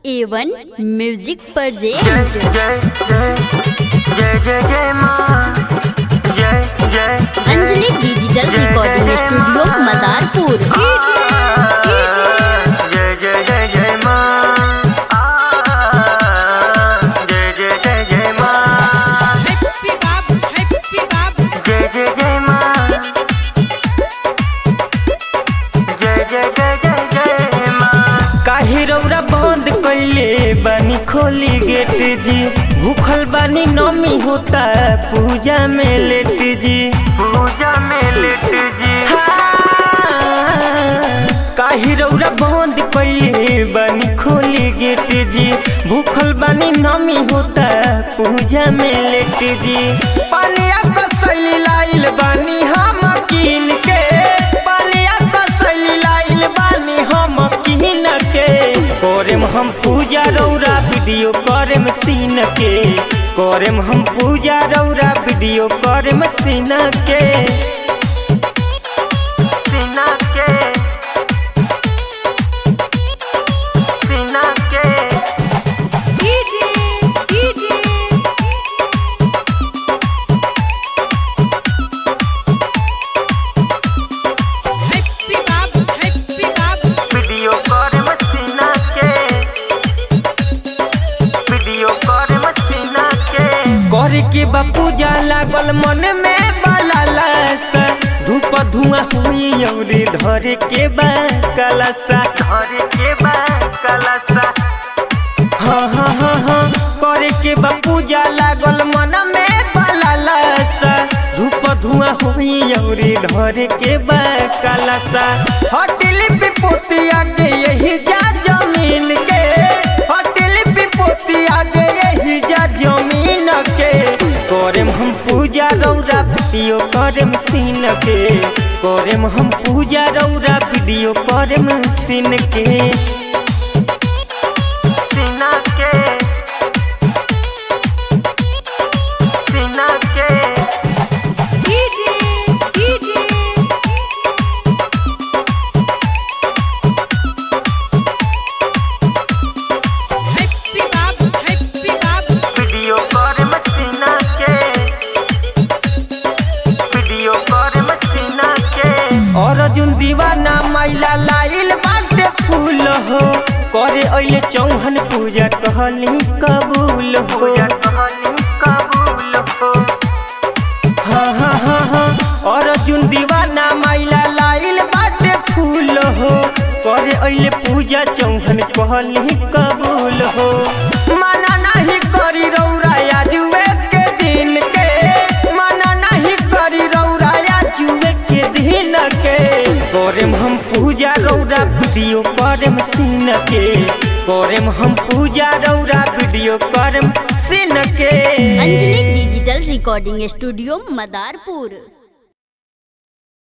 A1 music पर जय मां जय Anjali digital recording studio Madarpur. जय मां जय मां हैप्पी बाबू जय मां जय मां। काहे रौरा बंद कइले बानी खोली गेट जी, भूखल बानी नमी होता पूजा में लेट जी, पूजा में लेट जी। काहे रौरा बंद कइले बानी खोली गेट जी, भूखल बानी नमी होता पूजा में लेट जी। पानिया कसैली लाइल बानी हम कीन के, पानिया कसैली लाइल बानी हम कीन के। करेम हम पूजा रौरा वीडियो करेम सीन के, करेम हम पूजा रौरा वीडियो करेम सीन के, सीन के, सीन के। वीडियो करेम सीन के, वीडियो करेम सीन के। करे के बा पूजा लागल मन में बलालसा, धूप धुआं हुई औरी धरे के बा कलसा, धरे के बा कलसा। हाँ हाँ हाँ हाँ करे के बा पूजा लागल मन में बलालसा, धूप धुआं हुई औरी धरे के बा कलसा। हटिली विपत्ति आगे यही जा जमीन के, हटिली विपत्ति आगे यही जा जमीन के। करेम हम पूजा रौरा वीडियो करेम सीन के, करेम हम पूजा रौरा वीडियो करेम सीन के, सीन के, सीन के। वीडियो करेम सीन के, वीडियो करेम सीन के। और अर्जुन दीवाना मैला लाइल बाटे फूल हो, करे अइले चौहन पूजा कहली कबूल हो, कहली कबूल हो। हाँ हाँ हाँ हाँ और अर्जुन दीवाना मैला लाइल बाटे फूल हो, करे अइले पूजा चौहन कहली कबूल हो। माना नहीं करी रौरा आजुए के दिन के, माना नहीं करी रौरा आजुए के दिन के। करेम हम पूजा रौरा वीडियो करेम सीन के, करेम हम पूजा रौरा वीडियो करेम सीन के। Anjali digital recording studio Madarpur.